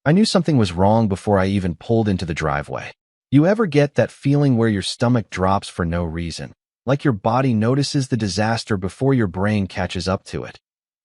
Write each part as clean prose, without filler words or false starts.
I knew something was wrong before I even pulled into the driveway. You ever get that feeling where your stomach drops for no reason, like your body notices the disaster before your brain catches up to it?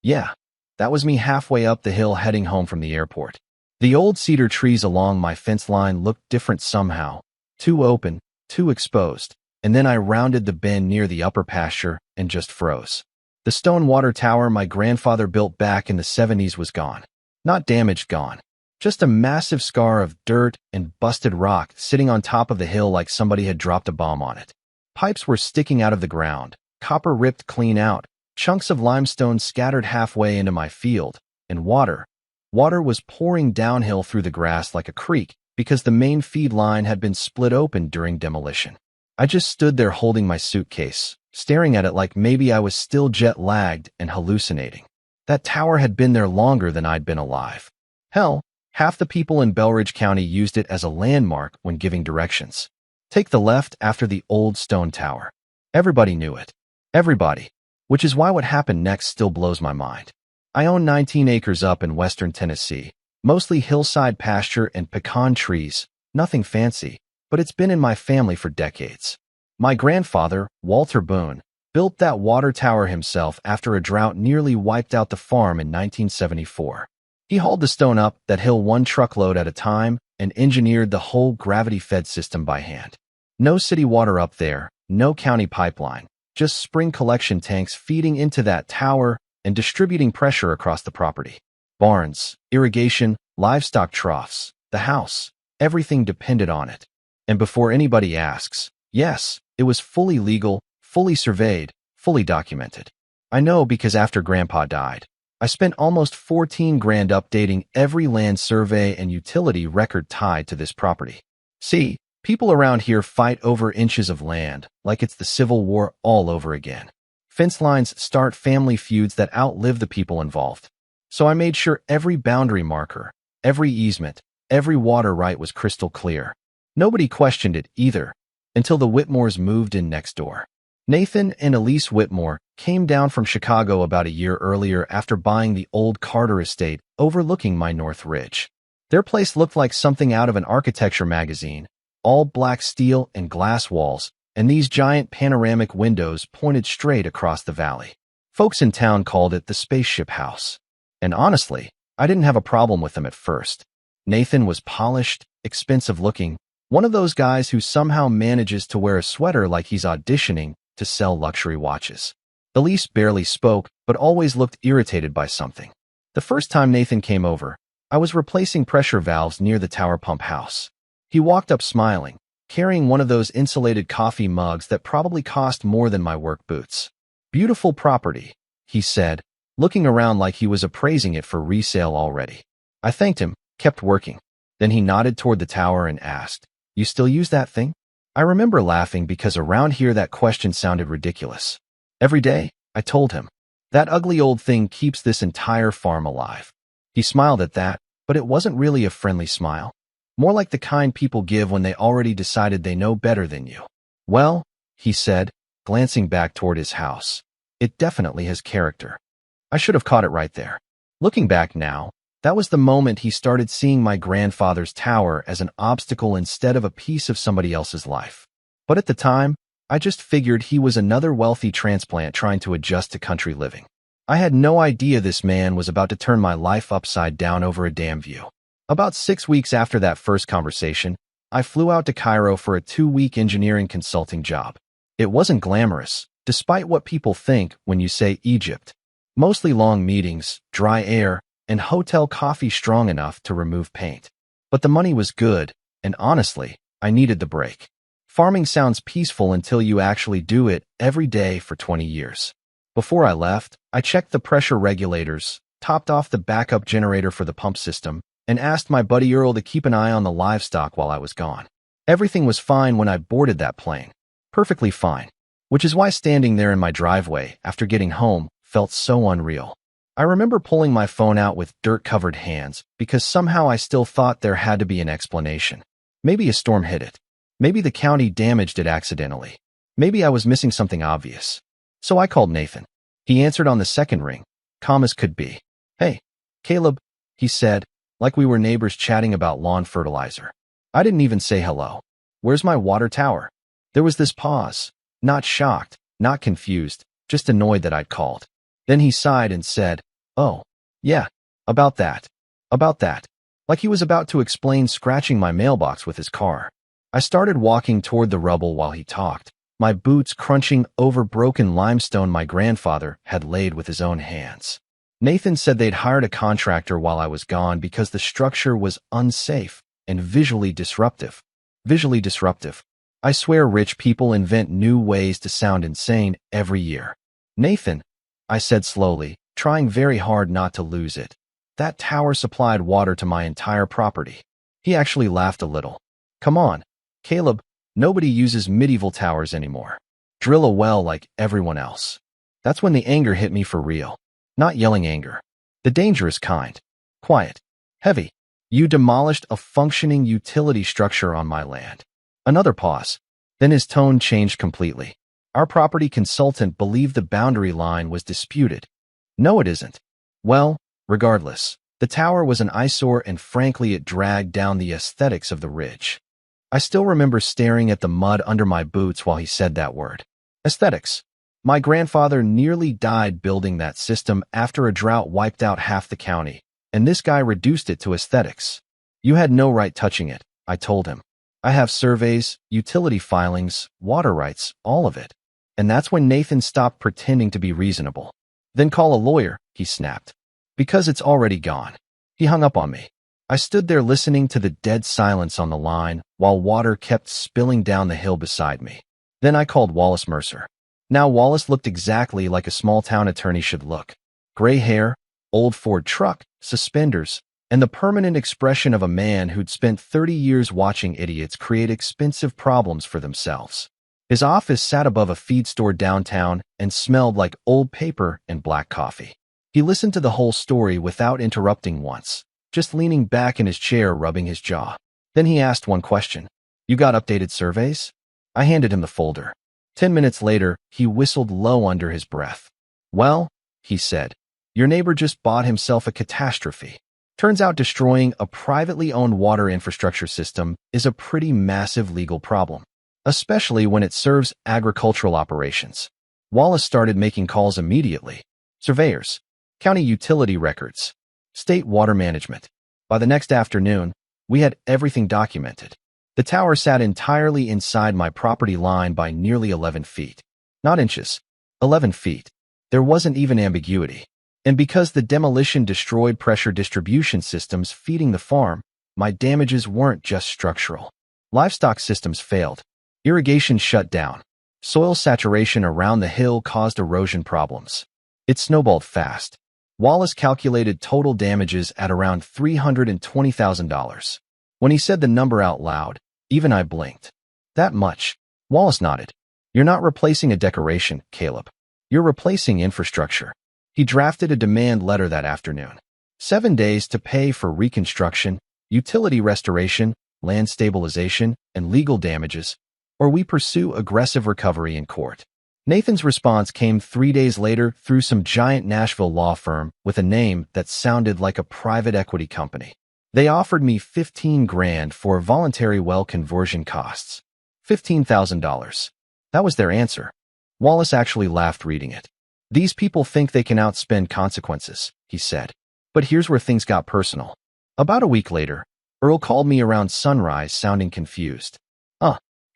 Yeah, that was me halfway up the hill heading home from the airport. The old cedar trees along my fence line looked different somehow, too open, too exposed, and then I rounded the bend near the upper pasture and just froze. The stone water tower my grandfather built back in the 70s was gone. Not damaged, gone. Just a massive scar of dirt and busted rock sitting on top of the hill like somebody had dropped a bomb on it. Pipes were sticking out of the ground, copper ripped clean out, chunks of limestone scattered halfway into my field, and water was pouring downhill through the grass like a creek because the main feed line had been split open during demolition. I just stood there holding my suitcase, staring at it like maybe I was still jet-lagged and hallucinating. That tower had been there longer than I'd been alive. Hell, half the people in Belridge County used it as a landmark when giving directions. Take the left after the old stone tower. Everybody knew it. Everybody. Which is why what happened next still blows my mind. I own 19 acres up in western Tennessee, mostly hillside pasture and pecan trees, nothing fancy, but it's been in my family for decades. My grandfather, Walter Boone, built that water tower himself after a drought nearly wiped out the farm in 1974. He hauled the stone up that hill one truckload at a time and engineered the whole gravity-fed system by hand. No city water up there, no county pipeline, just spring collection tanks feeding into that tower and distributing pressure across the property. Barns, irrigation, livestock troughs, the house, everything depended on it. And before anybody asks, yes, it was fully legal, fully surveyed, fully documented. I know because after Grandpa died, I spent almost 14 grand updating every land survey and utility record tied to this property. See, people around here fight over inches of land like it's the Civil War all over again. Fence lines start family feuds that outlive the people involved. So I made sure every boundary marker, every easement, every water right was crystal clear. Nobody questioned it either, until the Whitmores moved in next door. Nathan and Elise Whitmore came down from Chicago about a year earlier after buying the old Carter estate overlooking my North Ridge. Their place looked like something out of an architecture magazine, all black steel and glass walls, and these giant panoramic windows pointed straight across the valley. Folks in town called it the spaceship house. And honestly, I didn't have a problem with them at first. Nathan was polished, expensive looking, one of those guys who somehow manages to wear a sweater like he's auditioning to sell luxury watches. Elise barely spoke, but always looked irritated by something. The first time Nathan came over, I was replacing pressure valves near the tower pump house. He walked up smiling, carrying one of those insulated coffee mugs that probably cost more than my work boots. Beautiful property, he said, looking around like he was appraising it for resale already. I thanked him, kept working. Then he nodded toward the tower and asked, "You still use that thing?" I remember laughing because around here that question sounded ridiculous. "Every day," I told him. "That ugly old thing keeps this entire farm alive." He smiled at that, but it wasn't really a friendly smile. More like the kind people give when they already decided they know better than you. "Well," he said, glancing back toward his house, "it definitely has character." I should have caught it right there. Looking back now, that was the moment he started seeing my grandfather's tower as an obstacle instead of a piece of somebody else's life. But at the time, I just figured he was another wealthy transplant trying to adjust to country living. I had no idea this man was about to turn my life upside down over a damn view. About 6 weeks after that first conversation, I flew out to Cairo for a 2-week engineering consulting job. It wasn't glamorous, despite what people think when you say Egypt. Mostly long meetings, dry air, and hotel coffee strong enough to remove paint. But the money was good, and honestly, I needed the break. Farming sounds peaceful until you actually do it every day for 20 years. Before I left, I checked the pressure regulators, topped off the backup generator for the pump system, and asked my buddy Earl to keep an eye on the livestock while I was gone. Everything was fine when I boarded that plane. Perfectly fine. Which is why standing there in my driveway after getting home felt so unreal. I remember pulling my phone out with dirt-covered hands because somehow I still thought there had to be an explanation. Maybe a storm hit it. Maybe the county damaged it accidentally. Maybe I was missing something obvious. So I called Nathan. He answered on the second ring, calm as could be. "Hey, Caleb," he said, like we were neighbors chatting about lawn fertilizer. I didn't even say hello. Where's my water tower? There was this pause, not shocked, not confused, just annoyed that I'd called. Then he sighed and said, "Oh, yeah, about that. About that." Like he was about to explain scratching my mailbox with his car. I started walking toward the rubble while he talked, my boots crunching over broken limestone my grandfather had laid with his own hands. Nathan said they'd hired a contractor while I was gone because the structure was unsafe and visually disruptive. Visually disruptive. I swear rich people invent new ways to sound insane every year. Nathan, I said slowly, trying very hard not to lose it. That tower supplied water to my entire property. He actually laughed a little. Come on, Caleb, nobody uses medieval towers anymore. Drill a well like everyone else. That's when the anger hit me for real. Not yelling anger. The dangerous kind. Quiet. Heavy. You demolished a functioning utility structure on my land. Another pause. Then his tone changed completely. Our property consultant believed the boundary line was disputed. No, it isn't. Well, regardless, the tower was an eyesore and frankly it dragged down the aesthetics of the ridge. I still remember staring at the mud under my boots while he said that word. Aesthetics. My grandfather nearly died building that system after a drought wiped out half the county, and this guy reduced it to aesthetics. You had no right touching it, I told him. I have surveys, utility filings, water rights, all of it. And that's when Nathan stopped pretending to be reasonable. Then call a lawyer, he snapped. Because it's already gone. He hung up on me. I stood there listening to the dead silence on the line while water kept spilling down the hill beside me. Then I called Wallace Mercer. Now Wallace looked exactly like a small-town attorney should look. Gray hair, old Ford truck, suspenders, and the permanent expression of a man who'd spent 30 years watching idiots create expensive problems for themselves. His office sat above a feed store downtown and smelled like old paper and black coffee. He listened to the whole story without interrupting once, just leaning back in his chair rubbing his jaw. Then he asked one question. You got updated surveys? I handed him the folder. 10 minutes later, he whistled low under his breath. Well, he said, your neighbor just bought himself a catastrophe. Turns out destroying a privately owned water infrastructure system is a pretty massive legal problem, especially when it serves agricultural operations. Wallace started making calls immediately. Surveyors, county utility records, state water management. By the next afternoon, we had everything documented. The tower sat entirely inside my property line by nearly 11 feet. Not inches. 11 feet. There wasn't even ambiguity. And because the demolition destroyed pressure distribution systems feeding the farm, my damages weren't just structural. Livestock systems failed. Irrigation shut down. Soil saturation around the hill caused erosion problems. It snowballed fast. Wallace calculated total damages at around $320,000. When he said the number out loud, even I blinked. That much? Wallace nodded. You're not replacing a decoration, Caleb. You're replacing infrastructure. He drafted a demand letter that afternoon. 7 days to pay for reconstruction, utility restoration, land stabilization, and legal damages, or we pursue aggressive recovery in court. Nathan's response came 3 days later through some giant Nashville law firm with a name that sounded like a private equity company. They offered me $15,000 for voluntary well conversion costs. $15,000. That was their answer. Wallace actually laughed reading it. These people think they can outspend consequences, he said. But here's where things got personal. About a week later, Earl called me around sunrise sounding confused.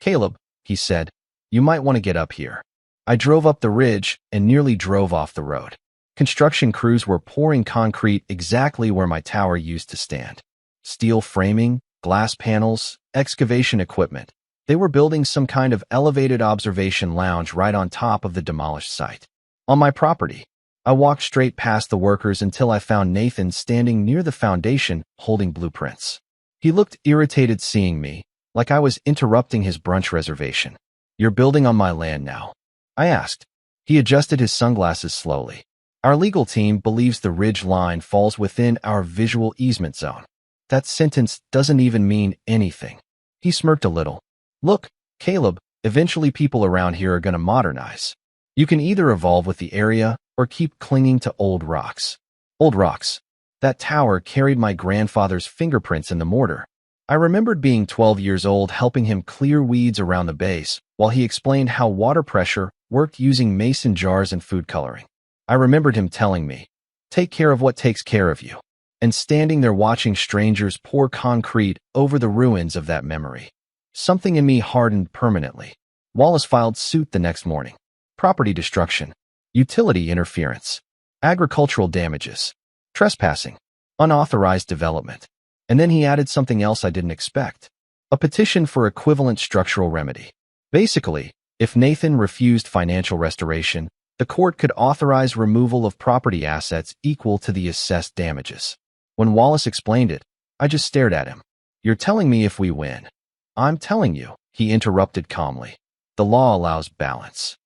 Caleb, he said, you might want to get up here. I drove up the ridge and nearly drove off the road. Construction crews were pouring concrete exactly where my tower used to stand. Steel framing, glass panels, excavation equipment. They were building some kind of elevated observation lounge right on top of the demolished site. On my property, I walked straight past the workers until I found Nathan standing near the foundation holding blueprints. He looked irritated seeing me, like I was interrupting his brunch reservation. You're building on my land now? I asked. He adjusted his sunglasses slowly. Our legal team believes the ridge line falls within our visual easement zone. That sentence doesn't even mean anything. He smirked a little. Look, Caleb, eventually people around here are going to modernize. You can either evolve with the area or keep clinging to old rocks. Old rocks. That tower carried my grandfather's fingerprints in the mortar. I remembered being 12 years old helping him clear weeds around the base while he explained how water pressure worked using mason jars and food coloring. I remembered him telling me, "Take care of what takes care of you," and standing there watching strangers pour concrete over the ruins of that memory. Something in me hardened permanently. Wallace filed suit the next morning. Property destruction, utility interference, agricultural damages, trespassing, unauthorized development. And then he added something else I didn't expect. A petition for equivalent structural remedy. Basically, if Nathan refused financial restoration, the court could authorize removal of property assets equal to the assessed damages. When Wallace explained it, I just stared at him. "You're telling me if we win." "I'm telling you," he interrupted calmly. "The law allows balance."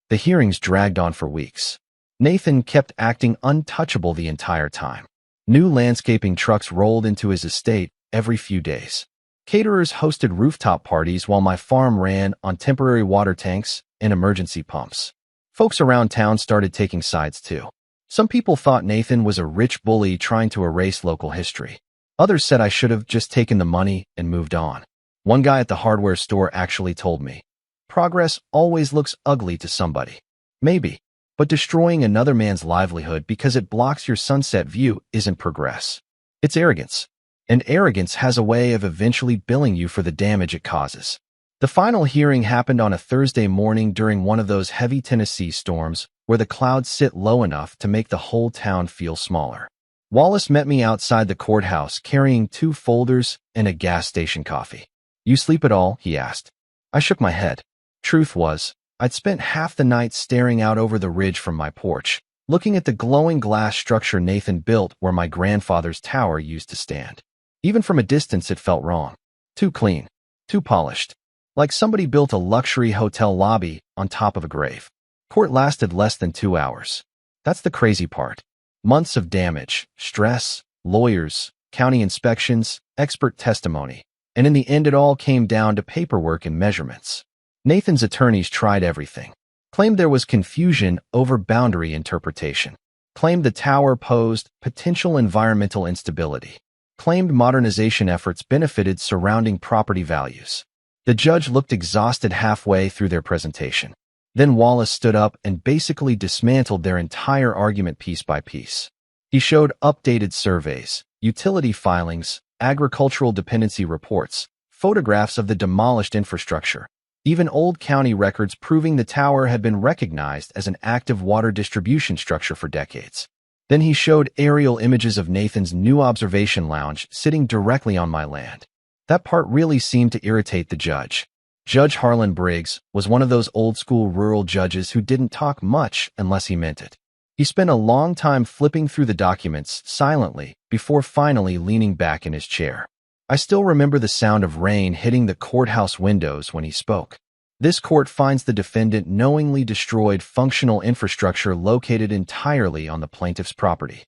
The hearings dragged on for weeks. Nathan kept acting untouchable the entire time. New landscaping trucks rolled into his estate every few days. Caterers hosted rooftop parties while my farm ran on temporary water tanks and emergency pumps. Folks around town started taking sides too. Some people thought Nathan was a rich bully trying to erase local history. Others said I should have just taken the money and moved on. One guy at the hardware store actually told me, "Progress always looks ugly to somebody." Maybe, but destroying another man's livelihood because it blocks your sunset view isn't progress. It's arrogance. And arrogance has a way of eventually billing you for the damage it causes. The final hearing happened on a Thursday morning during one of those heavy Tennessee storms where the clouds sit low enough to make the whole town feel smaller. Wallace met me outside the courthouse carrying 2 folders and a gas station coffee. "You sleep at all?" he asked. I shook my head. Truth was, I'd spent half the night staring out over the ridge from my porch, looking at the glowing glass structure Nathan built where my grandfather's tower used to stand. Even from a distance it felt wrong. Too clean, too polished. Like somebody built a luxury hotel lobby on top of a grave. Court lasted less than 2 hours. That's the crazy part. Months of damage, stress, lawyers, county inspections, expert testimony. And in the end it all came down to paperwork and measurements. Nathan's attorneys tried everything. Claimed there was confusion over boundary interpretation. Claimed the tower posed potential environmental instability. Claimed modernization efforts benefited surrounding property values. The judge looked exhausted halfway through their presentation. Then Wallace stood up and basically dismantled their entire argument piece by piece. He showed updated surveys, utility filings, agricultural dependency reports, photographs of the demolished infrastructure, even old county records proving the tower had been recognized as an active water distribution structure for decades. Then he showed aerial images of Nathan's new observation lounge sitting directly on my land. That part really seemed to irritate the judge. Judge Harlan Briggs was one of those old-school rural judges who didn't talk much unless he meant it. He spent a long time flipping through the documents silently before finally leaning back in his chair. I still remember the sound of rain hitting the courthouse windows when he spoke. This court finds the defendant knowingly destroyed functional infrastructure located entirely on the plaintiff's property.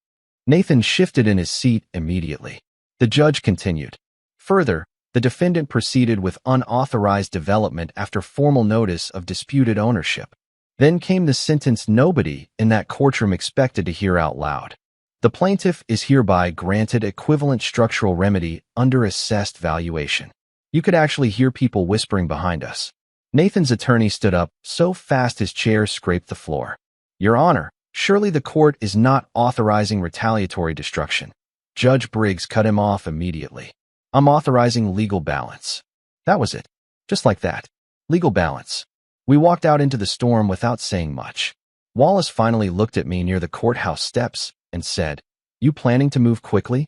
Nathan shifted in his seat immediately. The judge continued. Further, the defendant proceeded with unauthorized development after formal notice of disputed ownership. Then came the sentence nobody in that courtroom expected to hear out loud. The plaintiff is hereby granted equivalent structural remedy under assessed valuation. You could actually hear people whispering behind us. Nathan's attorney stood up so fast his chair scraped the floor. "Your Honor, surely the court is not authorizing retaliatory destruction." Judge Briggs cut him off immediately. "I'm authorizing legal balance." That was it. Just like that. Legal balance. We walked out into the storm without saying much. Wallace finally looked at me near the courthouse steps and said, "You planning to move quickly?"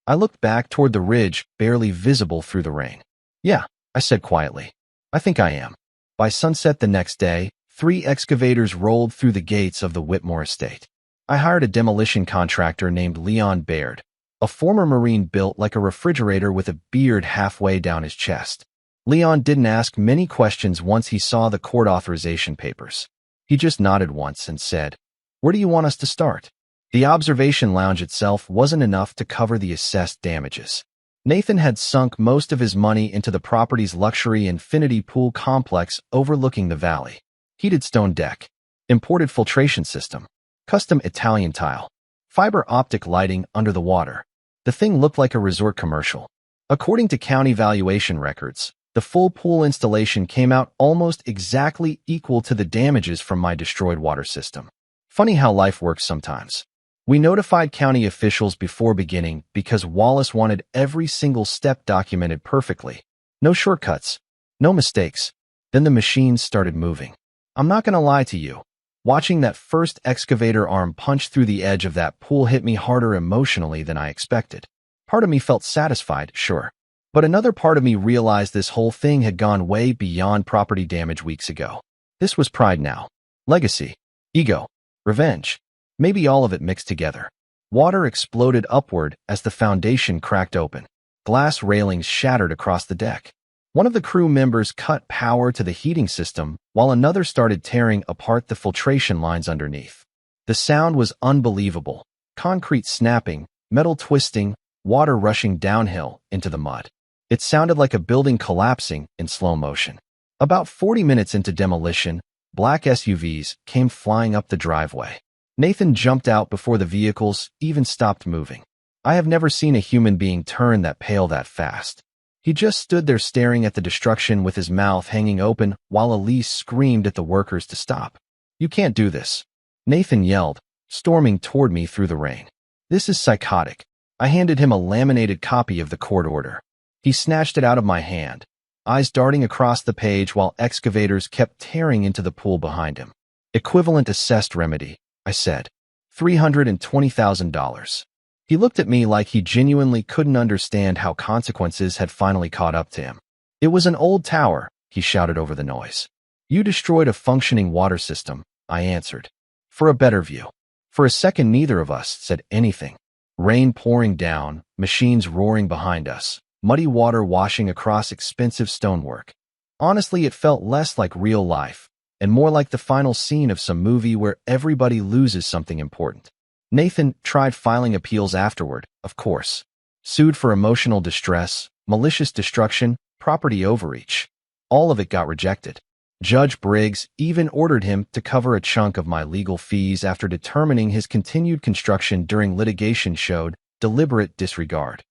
I looked back toward the ridge, barely visible through the rain. "Yeah," I said quietly. "I think I am." By sunset the next day, 3 excavators rolled through the gates of the Whitmore estate. I hired a demolition contractor named Leon Baird, a former Marine built like a refrigerator with a beard halfway down his chest. Leon didn't ask many questions once he saw the court authorization papers. He just nodded once and said, "Where do you want us to start?" The observation lounge itself wasn't enough to cover the assessed damages. Nathan had sunk most of his money into the property's luxury infinity pool complex overlooking the valley. Heated stone deck, imported filtration system, custom Italian tile, Fiber optic lighting under the water. The thing looked like a resort commercial. According to county valuation records, the full pool installation came out almost exactly equal to the damages from my destroyed water system. Funny how life works sometimes. We notified county officials before beginning because Wallace wanted every single step documented perfectly. No shortcuts, no mistakes. Then the machines started moving. I'm not going to lie to you. Watching that first excavator arm punch through the edge of that pool hit me harder emotionally than I expected. Part of me felt satisfied, sure. But another part of me realized this whole thing had gone way beyond property damage weeks ago. This was pride now. Legacy. Ego. Revenge. Maybe all of it mixed together. Water exploded upward as the foundation cracked open. Glass railings shattered across the deck. One of the crew members cut power to the heating system, while another started tearing apart the filtration lines underneath. The sound was unbelievable. Concrete snapping, metal twisting, water rushing downhill into the mud. It sounded like a building collapsing in slow motion. About 40 minutes into demolition, black SUVs came flying up the driveway. Nathan jumped out before the vehicles even stopped moving. I have never seen a human being turn that pale that fast. He just stood there staring at the destruction with his mouth hanging open while Elise screamed at the workers to stop. "You can't do this," Nathan yelled, storming toward me through the rain. "This is psychotic." I handed him a laminated copy of the court order. He snatched it out of my hand, eyes darting across the page while excavators kept tearing into the pool behind him. "Equivalent assessed remedy," I said. $320,000. He looked at me like he genuinely couldn't understand how consequences had finally caught up to him. "It was an old tower," he shouted over the noise. "You destroyed a functioning water system," I answered. "For a better view." For a second, neither of us said anything. Rain pouring down, machines roaring behind us, muddy water washing across expensive stonework. Honestly, it felt less like real life, and more like the final scene of some movie where everybody loses something important. Nathan tried filing appeals afterward, of course. Sued for emotional distress, malicious destruction, property overreach. All of it got rejected. Judge Briggs even ordered him to cover a chunk of my legal fees after determining his continued construction during litigation showed deliberate disregard.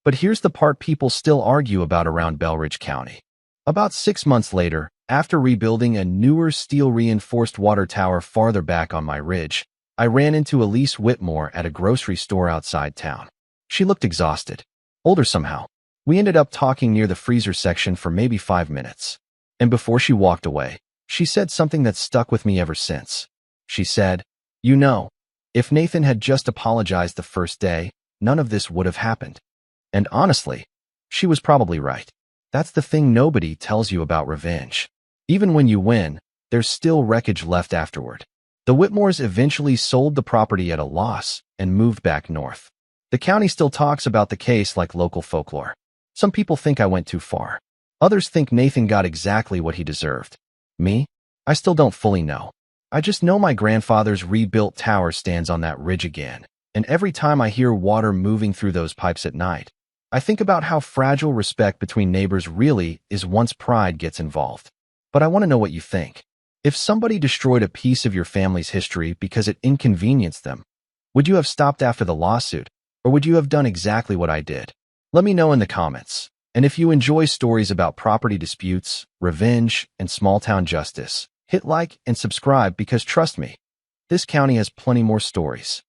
But here's the part people still argue about around Belridge County. About 6 months later, after rebuilding a newer steel-reinforced water tower farther back on my ridge, I ran into Elise Whitmore at a grocery store outside town. She looked exhausted. Older somehow. We ended up talking near the freezer section for maybe 5 minutes. And before she walked away, she said something that's stuck with me ever since. She said, "You know, if Nathan had just apologized the first day, none of this would have happened." And honestly, she was probably right. That's the thing nobody tells you about revenge. Even when you win, there's still wreckage left afterward. The Whitmores eventually sold the property at a loss and moved back north. The county still talks about the case like local folklore. Some people think I went too far. Others think Nathan got exactly what he deserved. Me? I still don't fully know. I just know my grandfather's rebuilt tower stands on that ridge again, and every time I hear water moving through those pipes at night, I think about how fragile respect between neighbors really is once pride gets involved. But I want to know what you think. If somebody destroyed a piece of your family's history because it inconvenienced them, would you have stopped after the lawsuit, or would you have done exactly what I did? Let me know in the comments. And if you enjoy stories about property disputes, revenge, and small-town justice, hit like and subscribe because trust me, this county has plenty more stories.